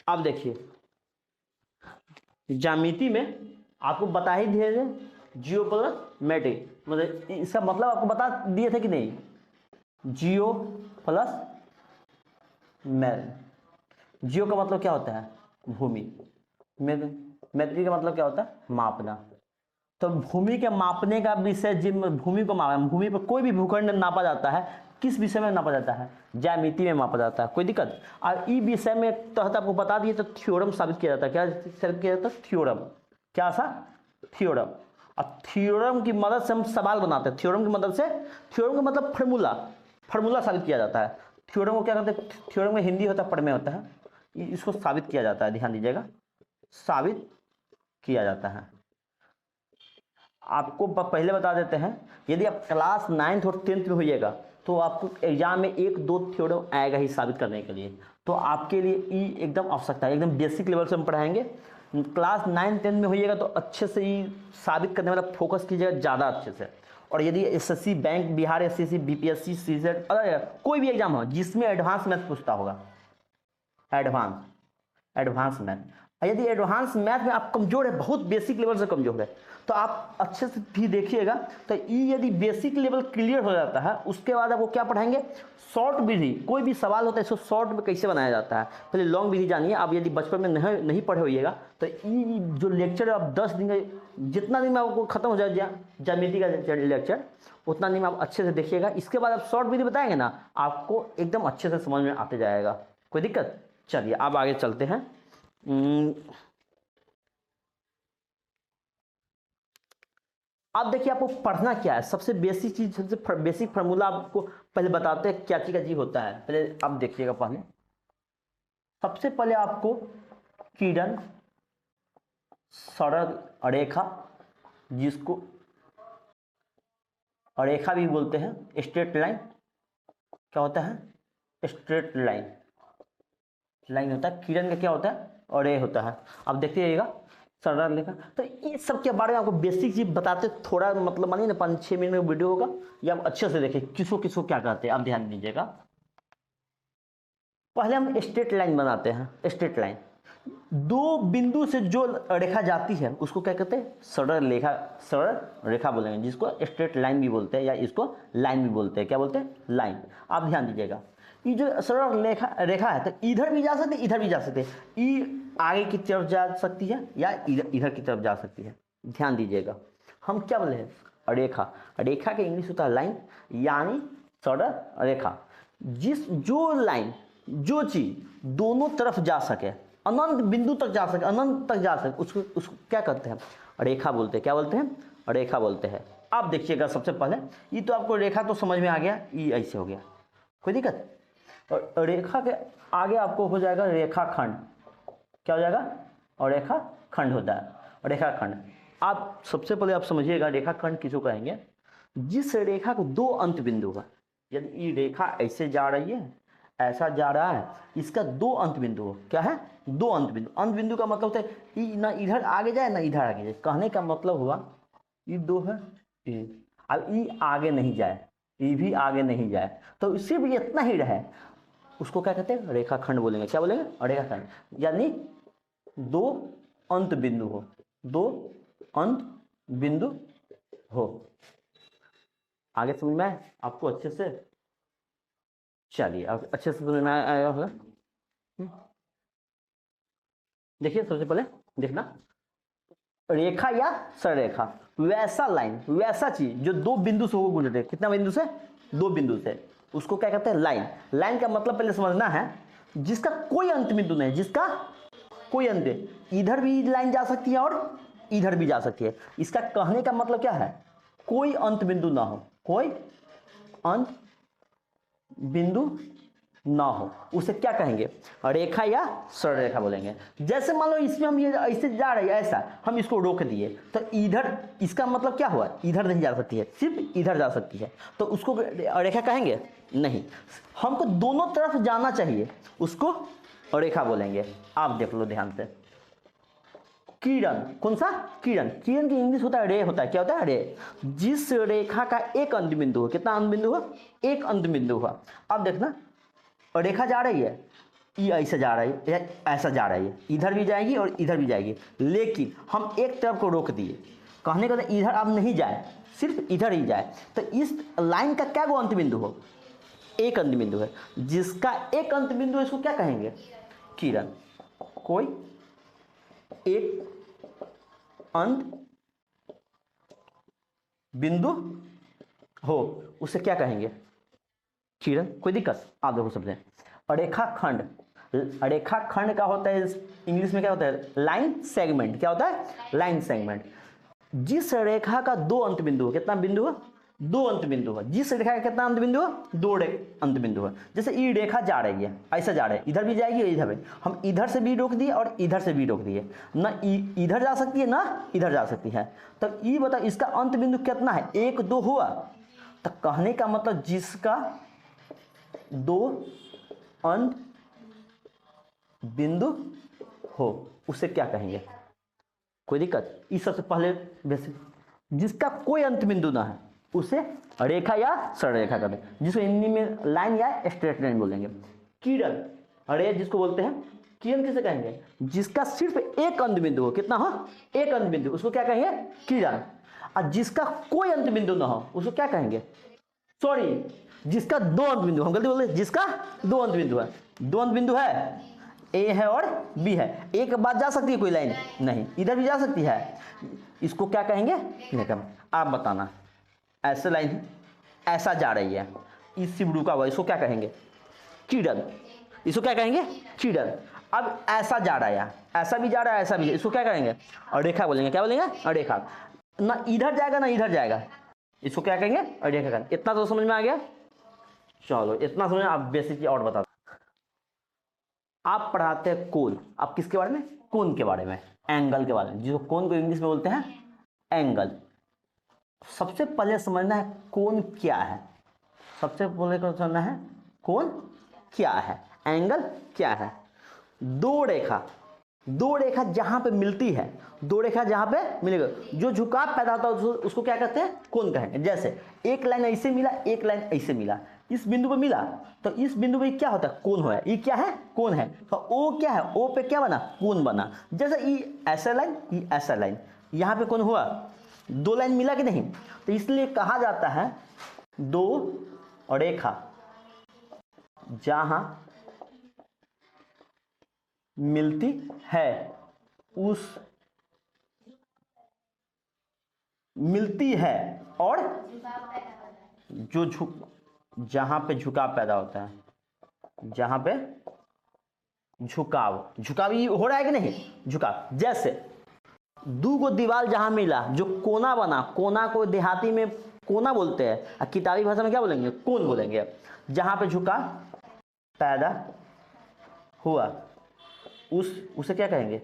अब देखिए ज्यामिति में आपको बता ही दिए थे जियो प्लस मैट्रिक, मतलब इसका मतलब आपको बता दिए थे कि नहीं, जियो प्लस मैट। जियो का मतलब क्या होता है भूमि, मैट्रिक का मतलब क्या होता है मापना। तो भूमि के मापने का विषय, जिन भूमि को मापना, भूमि पर कोई भी भूखंड नापा जाता है, किस विषय में नापा जाता है, ज्यामिति में मापा जाता है, कोई दिक्कत। और ई विषय में तहत आपको बता दिए तो थ्योरम साबित किया जाता है। क्या साबित किया जाता है, थ्योरम। क्या सा, थ्योरम। और थ्योरम की मदद से हम सवाल बनाते हैं, थ्योरम की मदद से, थ्योरम का मतलब फार्मूला, फार्मूला साबित किया जाता है। थ्योरम को क्या कहते हैं, थ्योरम में हिंदी होता है, प्रमेय होता है, इसको साबित किया जाता है, ध्यान दीजिएगा, साबित किया जाता है। आपको पहले बता देते हैं, यदि आप क्लास 9th और 10th में होइएगा तो आपको एग्जाम में 1-2 थ्योरम आएगा ही साबित करने के लिए। तो आपके लिए ई एकदम आवश्यकता है, एकदम बेसिक लेवल से हम पढ़ाएंगे। क्लास 9-10 में होइएगा तो अच्छे से ई साबित करने वाला फोकस कीजिएगा ज़्यादा अच्छे से। और यदि SSC bank, Bihar SSC, BPSC, CSAT, कोई भी एग्जाम हो जिसमें एडवांस मैथ पूछता होगा, एडवांस मैथ, यदि एडवांस मैथ में आप कमजोर है, बहुत बेसिक लेवल से कमजोर है, तो आप अच्छे से भी देखिएगा। तो ये यदि बेसिक लेवल क्लियर हो जाता है, उसके बाद आपको क्या पढ़ाएंगे, शॉर्ट विधि। कोई भी सवाल होता है इसको शॉर्ट में कैसे बनाया जाता है, पहले लॉन्ग विधि जानिए। आप यदि बचपन में नहीं पढ़े होइएगा तो ये जो लेक्चर आप 10 दिन का, जितना दिन में आपको खत्म हो जाए ज्यामिति का लेक्चर, उतना दिन में आप अच्छे से देखिएगा। इसके बाद आप शॉर्ट विधि बताएंगे ना, आपको एकदम अच्छे से समझ में आते जाएगा, कोई दिक्कत। चलिए अब आगे चलते हैं। अब देखिए आपको पढ़ना क्या है, सबसे बेसिक चीज, सबसे बेसिक फार्मूला आपको पहले बताते हैं क्या चीज का जी होता है। पहले आप देखिएगा, पहले सबसे पहले आपको किरण सरल रेखा, जिसको रेखा भी बोलते हैं, स्ट्रेट लाइन, क्या होता है, स्ट्रेट लाइन, लाइन होता है। किरण का क्या होता है, और ये होता है। अब देखते रहिएगा सरल रेखा। तो ये सब के बारे में आपको बेसिक चीज बताते, थोड़ा मतलब मानिए ना 5-6 मिनट में वीडियो होगा, ये आप अच्छे से देखिए किसको किसको क्या कहते हैं, आप ध्यान दीजिएगा। पहले हम स्ट्रेट लाइन बनाते हैं। स्ट्रेट लाइन, दो बिंदु से जो रेखा जाती है उसको क्या कहते हैं, सरल रेखा, सरल रेखा बोलेंगे, जिसको स्ट्रेट लाइन भी बोलते हैं, या इसको लाइन भी बोलते हैं। क्या बोलते हैं, लाइन। आप ध्यान दीजिएगा, ये जो सरल रेखा है, तो इधर भी जा सकते, इधर भी जा सकते हैं। ये आगे की तरफ जा सकती है या इधर की तरफ जा सकती है, ध्यान दीजिएगा। हम क्या बोले हैं, रेखा। रेखा के इंग्लिश होता है लाइन, यानी सरल रेखा। जो लाइन, जो चीज दोनों तरफ जा सके, अनंत बिंदु तक जा सके, अनंत तक जा सके, उसको क्या कहते हैं, रेखा बोलते हैं। क्या बोलते हैं, रेखा बोलते हैं। आप देखिएगा सबसे पहले, ये तो आपको रेखा तो समझ में आ गया, ये ऐसे हो गया, कोई दिक्कत। और रेखा के आगे आपको हो जाएगा रेखाखंड। क्या हो जाएगा, और रेखाखंड होता है, रेखाखंड। आप सबसे पहले आप समझिएगा रेखाखंड किसको कहेंगे, जिस रेखा को 2 अंत बिंदु है। यदि ये रेखा ऐसे जा रही है, ऐसा जा रहा है, इसका 2 अंत बिंदु हो, क्या है, 2 अंत बिंदु। अंत बिंदु का मतलब होता है ना इधर आगे जाए ना इधर आगे जाए, कहने का मतलब हुआ ये 2 है, अब ये आगे नहीं जाए, ये भी आगे नहीं जाए, तो सिर्फ इतना ही रहे, उसको क्या कहते हैं, रेखाखंड बोलेंगे। क्या बोलेंगे, रेखाखंड। यानी 2 अंत बिंदु हो, 2 अंत बिंदु हो। आगे समझ में आए आपको अच्छे से, चलिए अब अच्छे से समझ में आया होगा। देखिए सबसे पहले देखना, रेखा या सररेखा, वैसा लाइन, वैसा चीज जो 2 बिंदु से होकर गुजरे। कितना बिंदु से, 2 बिंदु से, उसको क्या कहते हैं, लाइन। लाइन का मतलब पहले समझना है, जिसका कोई अंत बिंदु नहीं, जिसका कोई अंत, इधर भी लाइन जा सकती है और इधर भी जा सकती है। इसका कहने का मतलब क्या है, कोई अंत बिंदु ना हो, कोई अंत बिंदु ना हो, उसे क्या कहेंगे, रेखा या सरल रेखा बोलेंगे। जैसे मान लो इसमें हम ये ऐसे जा रहे हैं, ऐसा हम इसको रोक दिए, तो इधर, इसका मतलब क्या हुआ, इधर नहीं जा सकती है, सिर्फ इधर जा सकती है, तो उसको रेखा कहेंगे नहीं। हमको दोनों तरफ जाना चाहिए, उसको रेखा बोलेंगे। आप देख लो ध्यान से, किरण, कौन सा, किरण। किरण की इंग्लिश होता है रे, होता है। क्या होता है, रे। जिस रेखा का एक अंत बिंदु हो, कितना अंत बिंदु हो, एक अंत बिंदु हुआ। अब देखना, रेखा जा रही है, ई ऐसे जा रहा है या ऐसा जा रहा है, इधर भी जाएगी और इधर भी जाएगी, लेकिन हम एक तरफ को रोक दिए, कहने का इधर अब नहीं जाए, सिर्फ इधर ही जाए। तो इस लाइन का क्या अंत बिंदु हो, एक अंत बिंदु है। जिसका एक अंत बिंदु है इसको क्या कहेंगे, किरण। कोई एक अंत बिंदु हो उसे क्या कहेंगे, किरण। कोई दिक्कत, आप देखो समझे। अरेखाखंड, अरेखाखंड का होता है इंग्लिश में क्या होता है, लाइन सेगमेंट। क्या होता है, लाइन सेगमेंट। जिस रेखा का दो अंत बिंदु, कितना बिंदु है, दो अंत बिंदु है। जिस रेखा का कितना अंत बिंदु है, दो अंत बिंदु है। जैसे ई रेखा जा रही है, ऐसा जा रहा है, इधर भी जाएगी और इधर भी, हम इधर से भी रोक दिए और इधर से भी रोक दिए, ना इधर जा सकती है ना इधर जा सकती है। तो ई बता इसका अंत बिंदु कितना है, एक दो हुआ। तो कहने का मतलब जिसका दो अंत बिंदु हो उसे क्या कहेंगे। कोई दिक्कत, इस सबसे पहले बेसिक, जिसका कोई अंत बिंदु ना है उसे रेखा या सरल रेखा कहते हैं, जिसको हिंदी में लाइन या स्ट्रेट लाइन बोलेंगे। किरण, अरे जिसको बोलते हैं किरण किसे कहेंगे, जिसका सिर्फ एक अंत बिंदु हो, कितना हो, एक अंत बिंदु, उसको क्या कहेंगे, किरण। और जिसका कोई अंत बिंदु ना हो उसको क्या कहेंगे, सॉरी, जिसका दो अंत बिंदु, हम गलती बोल रहे, जिसका दो अंत बिंदु है, दो अंत बिंदु है, ए है और बी है। एक बात जा सकती है कोई लाइन, नहीं, इधर भी जा सकती है, इसको क्या कहेंगे, आप बताना। ऐसे लाइन ऐसा जा रही है, इस शिव रुका हुआ, इसको क्या कहेंगे, किरण। इसको क्या कहेंगे, किरण। अब ऐसा जा रहा है, ऐसा भी जा रहा है, ऐसा भी, इसको क्या कहेंगे, रेखा बोलेंगे। क्या बोलेंगे, रेखा। ना इधर जाएगा ना इधर जाएगा, इसको क्या कहेंगे, रेखा कहेंगे। इतना तो समझ में आ गया। चलो इतना समझ में, आप बेसिक चीज और बता। आप पढ़ाते हैं कोण, आप किसके बारे में, कोण के बारे में, एंगल के बारे में, जिसको कोण को इंग्लिश में बोलते हैं एंगल। सबसे पहले समझना है कोण क्या है, सबसे पहले को समझना है कोण क्या है, एंगल क्या है। दो रेखा, दो रेखा जहां पे मिलती है, दो रेखा जहां पे मिलेगा, जो झुकाव पैदा होता है उसको क्या कहते हैं, कोण कहेंगे। जैसे एक लाइन ऐसे मिला, एक लाइन ऐसे मिला, इस बिंदु पे मिला, तो इस बिंदु पे क्या होता है, कोण हुआ। ये क्या है, कोण है। तो ओ क्या है, ओ पे क्या बना, कोण बना। जैसे ई ऐसा लाइन, ई ऐसा लाइन, यहां पे कोण हुआ, दो लाइन मिला कि नहीं। तो इसलिए कहा जाता है दो रेखा जहां मिलती है उस मिलती है और जो जहां पे झुकाव पैदा होता है, जहां पे झुकाव, झुकाव ये हो रहा है कि नहीं, झुकाव। जैसे दो गो दीवार जहां मिला, जो कोना बना, कोना को देहाती में कोना बोलते हैं और किताबी भाषा में क्या बोलेंगे, कोण बोलेंगे। जहां पे झुकाव पैदा हुआ उसे क्या कहेंगे,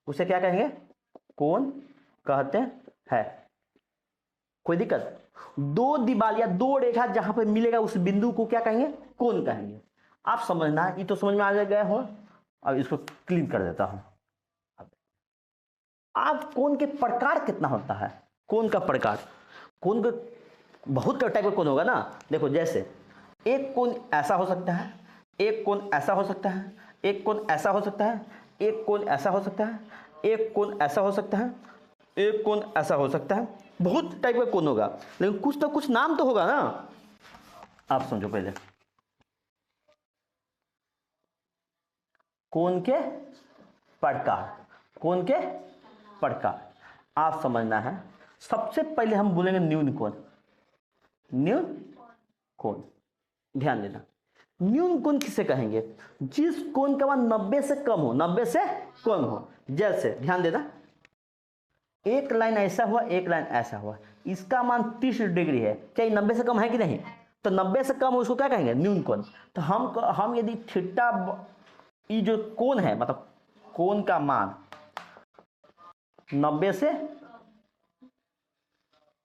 उसे क्या कहेंगे, कोण कहते हैं। कोई दिक्कत, दो दीवार या दो रेखा जहां पे मिलेगा उस बिंदु को क्या कहेंगे, कोण कहेंगे। आप समझना, ये तो समझ में आ गए हो। अब इसको क्लीन कर देता हूं। आप कोण के प्रकार कितना होता है, कोण का प्रकार, कोण का बहुत टाइप का कोण होगा ना। देखो जैसे एक कोण ऐसा हो सकता है, एक कोण ऐसा हो सकता है, एक कोण ऐसा हो सकता है, एक कोण ऐसा हो सकता है, एक कोण ऐसा हो सकता है, एक कोण ऐसा हो सकता है। बहुत टाइप का कोण होगा, लेकिन कुछ तो कुछ नाम तो होगा ना। आप समझो पहले, कोण के प्रकार, कोण के प्रकार आप समझना है। सबसे पहले हम बोलेंगे न्यून कोण, न्यून कोण। ध्यान देना, न्यून कोण किसे कहेंगे, जिस कोण का मान 90 से कम हो, 90 से कम हो। जैसे ध्यान देना, एक लाइन ऐसा हुआ, एक लाइन ऐसा हुआ, इसका मान 30 डिग्री है, क्या ये 90 से कम है कि नहीं। तो 90 से कम उसको क्या कहेंगे, न्यून कोण। तो हम यदि थीटा, ये जो कोण है, मतलब कोण का मान 90 से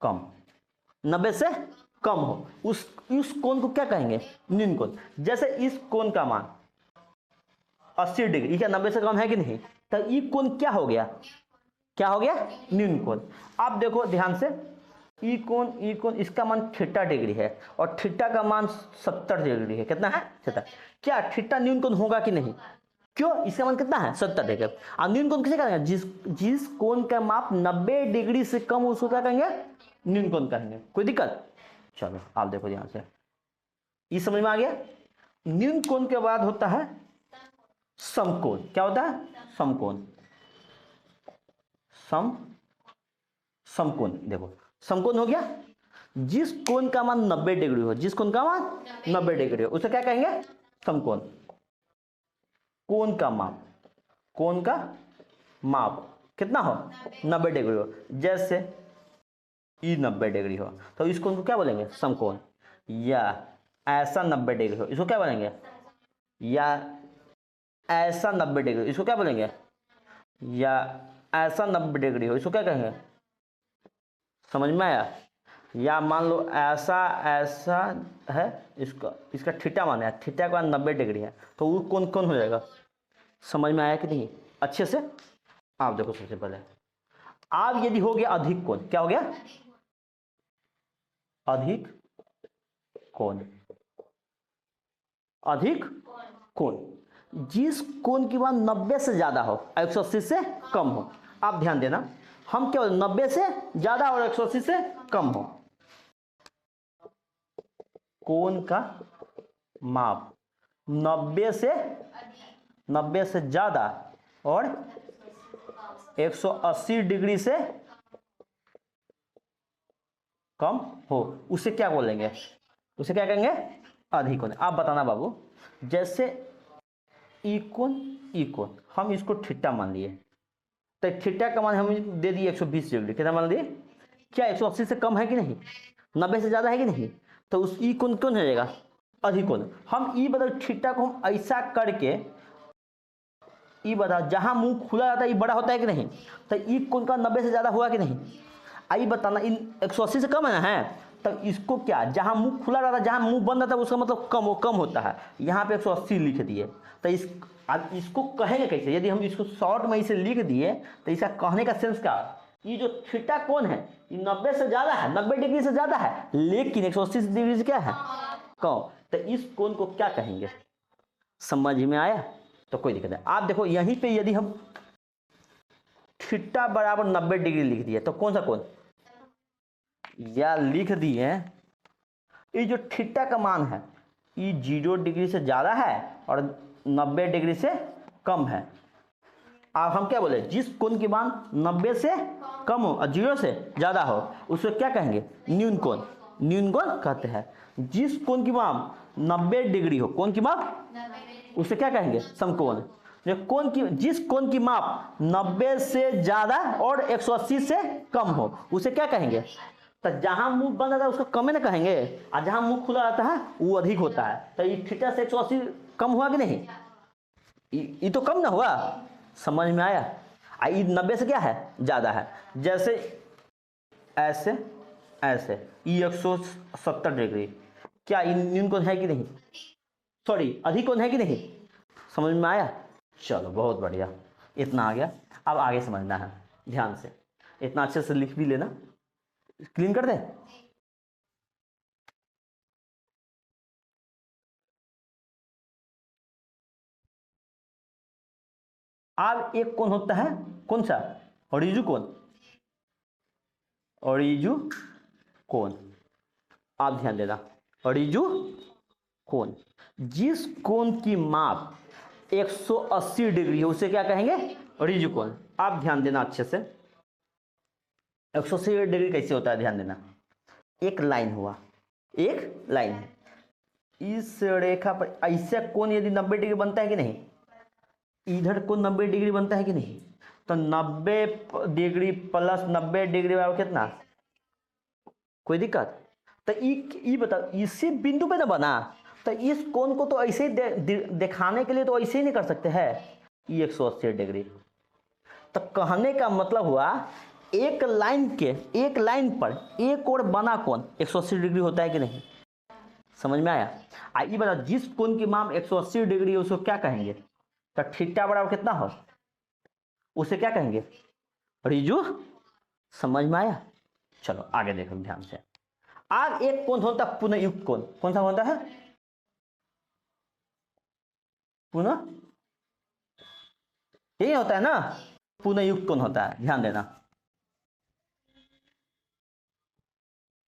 कम, 90 से कम हो, उस कोण को क्या कहेंगे, न्यून कोण। जैसे इस कोण का मान 80 डिग्री, क्या 90 से कम है कि नहीं। तो ये कोण क्या हो गया, क्या हो गया, न्यून कोण। आप देखो ध्यान से, ई कोण इसका मान थीटा डिग्री है और थीटा का मान 70 डिग्री है। कितना है? 70। क्या थीटा न्यून कोण होगा कि नहीं? क्यों? इसका मान कितना है? 70 डिग्री। और न्यून कोण किसे कहेंगे? जिस कोण का माप 90 डिग्री से कम हो उसको क्या कहेंगे? न्यून कोण कहेंगे। कोई दिक्कत? चलो आप देखो ध्यान से, ये समझ में आ गया। न्यून कोण के बाद होता है समकोण। क्या होता है? समकोण। समकोण। देखो समकोण हो गया जिस कोण का मान 90 डिग्री हो, जिस कोण का मान 90 डिग्री हो उसे क्या कहेंगे? समकोण। कोण का माप कितना हो? 90 डिग्री हो। जैसे ई 90 डिग्री हो तो इस कोण को क्या बोलेंगे? समकोण। या ऐसा 90 डिग्री हो इसको क्या बोलेंगे? या ऐसा 90 डिग्री इसको क्या बोलेंगे? या ऐसा 90 डिग्री हो इसको क्या कहेंगे? समझ में आया? या मान लो ऐसा है, इसका थीटा मान है, थीटा का 90 डिग्री है तो वो कौन हो जाएगा? समझ में आया कि नहीं? अच्छे से आप देखो। सबसे पहले आप यदि हो गया अधिक कोण, क्या हो गया? अधिक कोण। अधिक कोण जिस कोण की मान 90 से ज्यादा हो, 180 से कम हो। आप ध्यान देना, हम क्या 90 से ज्यादा और 180 से कम हो। कोण का माप 90 से ज्यादा और 180 डिग्री से कम हो उसे क्या बोलेंगे? उसे क्या कहेंगे? अधिक कोण। आप बताना बाबू, जैसे ई कोण हम इसको थीटा मान लिए तो थीटा का मान हम दे दिए 120 डिग्री। कितना मान दिए? क्या 180 से कम है कि नहीं? 90 से ज्यादा है कि नहीं? तो उस ई कोण कौन हो जाएगा? अधिक कोण। हम ई बदल थीटा को हम ऐसा करके ई बता, जहां मुंह खुला रहता है ये बड़ा होता है कि नहीं? तो ई कोण का 90 से ज्यादा हुआ कि नहीं? आई बताना, इन 180 से कम है ना? है तो इसको क्या, जहां मुंह खुला रहता है, जहां मुंह बंद रहता है उसका मतलब कम होता है। यहाँ पे 180 लिख दिए तो अब इसको कहेंगे कैसे? यदि हम इसको शॉर्ट में इसे लिख दिए तो इसका कहने का सेंस क्या? ये जो थीटा कोण है ये 90 से ज्यादा है, 90 डिग्री से ज्यादा है, लेकिन 180 डिग्री से क्या है? कम। तो इस कोण को क्या कहेंगे? समझ में आया? तो कोई दिक्कत नहीं। आप देखो यहीं पे यदि हम थीटा बराबर 90 डिग्री लिख दिए तो कौन सा कोण? या लिख दिए ये जो थीटा का मान है ये 0 डिग्री से ज्यादा है और 90 डिग्री से कम है। अब हम क्या बोले? जिस कोण की मान 90 से कम हो और 0 से ज्यादा हो उसको क्या कहेंगे? न्यून कोण। न्यून कोण कहते हैं जिस कोण की मान 90 डिग्री हो। कोण की माप उसे क्या कहेंगे? समकोण। जिस कोण की माप 90 से ज्यादा और 180 से कम हो उसे क्या कहेंगे? तो जहां मुंह बंद रहता है उसको कम ना कहेंगे, और जहां मुंह खुला रहता है वो अधिक होता है। तो ये थीटा से 180 कम हुआ कि नहीं? ये तो कम ना हुआ। समझ में आया? ये 90 से क्या है? ज्यादा है। जैसे ऐसे ये 170 डिग्री, क्या ये न्यून कोण है कि नहीं? सॉरी अधिक कोण है कि नहीं? समझ में आया? चलो बहुत बढ़िया, इतना आ गया। अब आगे समझना है ध्यान से, इतना अच्छे से लिख भी लेना। क्लीन कर दे। अब एक कोण होता है, कौन सा? ओरिजु कोण। ओरिजु कोण, आप ध्यान देना। ओरिजु कोण जिस कोण की माप 180 डिग्री है उसे क्या कहेंगे? ओरिजु कोण। आप ध्यान देना अच्छे से। 180 डिग्री कैसे होता है? ध्यान देना। एक लाइन हुआ, एक लाइन है, इस रेखा पर ऐसे कोण यदि 90 डिग्री बनता है कि नहीं? इधर कोण 90 डिग्री बनता है कि नहीं? तो 90 डिग्री प्लस 90 डिग्री बराबर कितना? कोई दिक्कत? तो ये बताओ, इसी बिंदु पे ना बना, तो इस कोण को तो ऐसे ही दिखाने के लिए तो ऐसे ही नहीं कर सकते हैं ये 180 डिग्री। तो कहने का मतलब हुआ एक लाइन पर एक और बना कोण 180 डिग्री होता है कि नहीं? समझ में आया? ये बताओ जिस कोण की माप 180 डिग्री है उसको क्या कहेंगे? तो थीटा बराबर कितना हो उसे क्या कहेंगे? ओरिजु। समझ में आया? चलो आगे देखो ध्यान से। अब एक कोण होता है पुनःयुक्त कोण, कौन सा होता है? पुनः, यही होता है ना, पुनःयुक्त कोण होता है, ध्यान देना,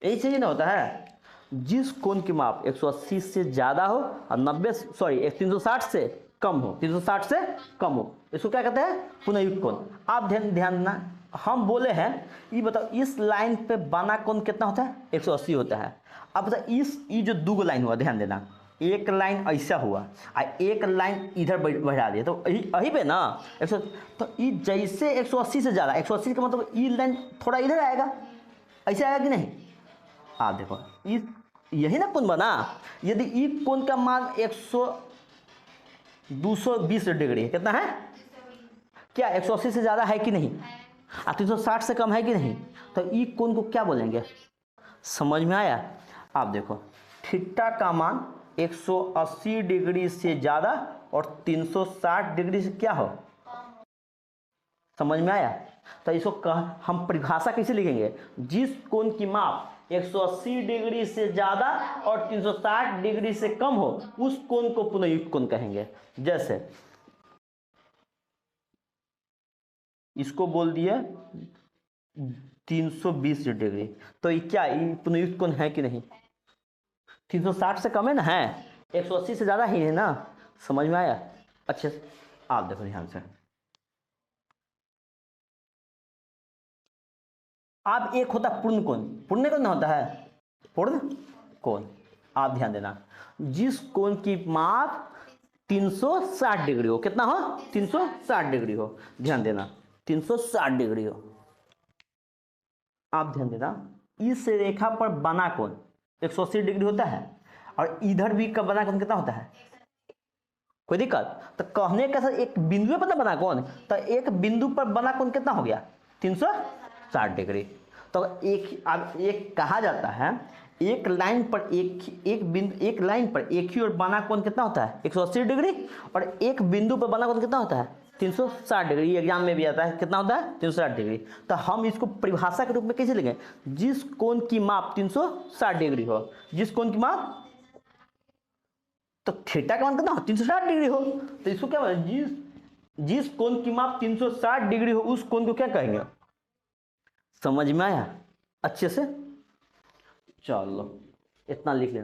यही चाहिए ना होता है। जिस कोण की माप 180 से ज्यादा हो और 90 सॉरी 360 से कम हो, 360 से कम हो, इसको क्या कहते हैं? पुनःयुक्त कोण। आप ध्यान देना, हम बोले हैं ये बताओ इस लाइन पे बना कोण कितना होता है? 180 होता है। अब बताओ इस ये जो दो लाइन हुआ, ध्यान देना, एक लाइन ऐसा हुआ और एक लाइन इधर बढ़ा दिया, तो यही पे ना 100, तो ये जैसे 180 से ज़्यादा, 180 का मतलब ये लाइन थोड़ा इधर आएगा, ऐसे आएगा कि नहीं? आप देखो इस, यही ना कोण बना। यदि ई कोण का मान 220 डिग्री है, कितना है? क्या 180 से ज़्यादा है कि नहीं? 360 से कम है कि नहीं? तो ई कोण को क्या बोलेंगे? समझ में आया? आप देखो थीटा का मान 180 डिग्री से ज़्यादा और 360 डिग्री से क्या हो, समझ में आया? तो इसको हम परिभाषा कैसे लिखेंगे? जिस कोण की माप 180 डिग्री से ज़्यादा और 360 डिग्री से कम हो, उस कोण को पुनःयुक्त कोण कहेंगे। जैसे इसको बोल दिए 320 डिग्री, तो ये क्या ये पुनःयुक्त कोण है कि नहीं? 360 से कम है ना, है, 180 से ज़्यादा ही है ना, समझ में आया? अच्छे से आप देखो ध्यान से। अब एक होता है पूर्ण कोण, पूर्ण कोण होता है पूर्ण कोण। आप ध्यान देना, जिस कोण की माप 360 डिग्री हो, कितना हो? 360 डिग्री हो, ध्यान देना 360 डिग्री हो। आप ध्यान देना, इस रेखा पर बना कोण 180 डिग्री होता है और इधर भी का बना कोण कितना होता है? कोई दिक्कत? तो कहने का सर एक बिंदु पर बना कोण, तो एक बिंदु पर बना कोण कितना हो गया? 360 डिग्री। तो अब एक कहा जाता है एक लाइन पर एक लाइन पर एक ही ओर बना कोण कितना होता है? 180 डिग्री, और एक बिंदु पर बना कोण कितना होता है? 360 डिग्री। एग्जाम में भी आता है, कितना होता है? 360 डिग्री। तो हम इसको परिभाषा के रूप में कैसे लिखें? जिस कोण की माप 360 डिग्री हो, जिस कोण की माप, तो थीटा का मान कितना हो? 360 डिग्री हो, तो इसको क्या बोले? जिस कोण की माप 360 डिग्री हो, उस कोण को क्या कहेंगे? समझ में आया अच्छे से? चलो इतना लिख लेना।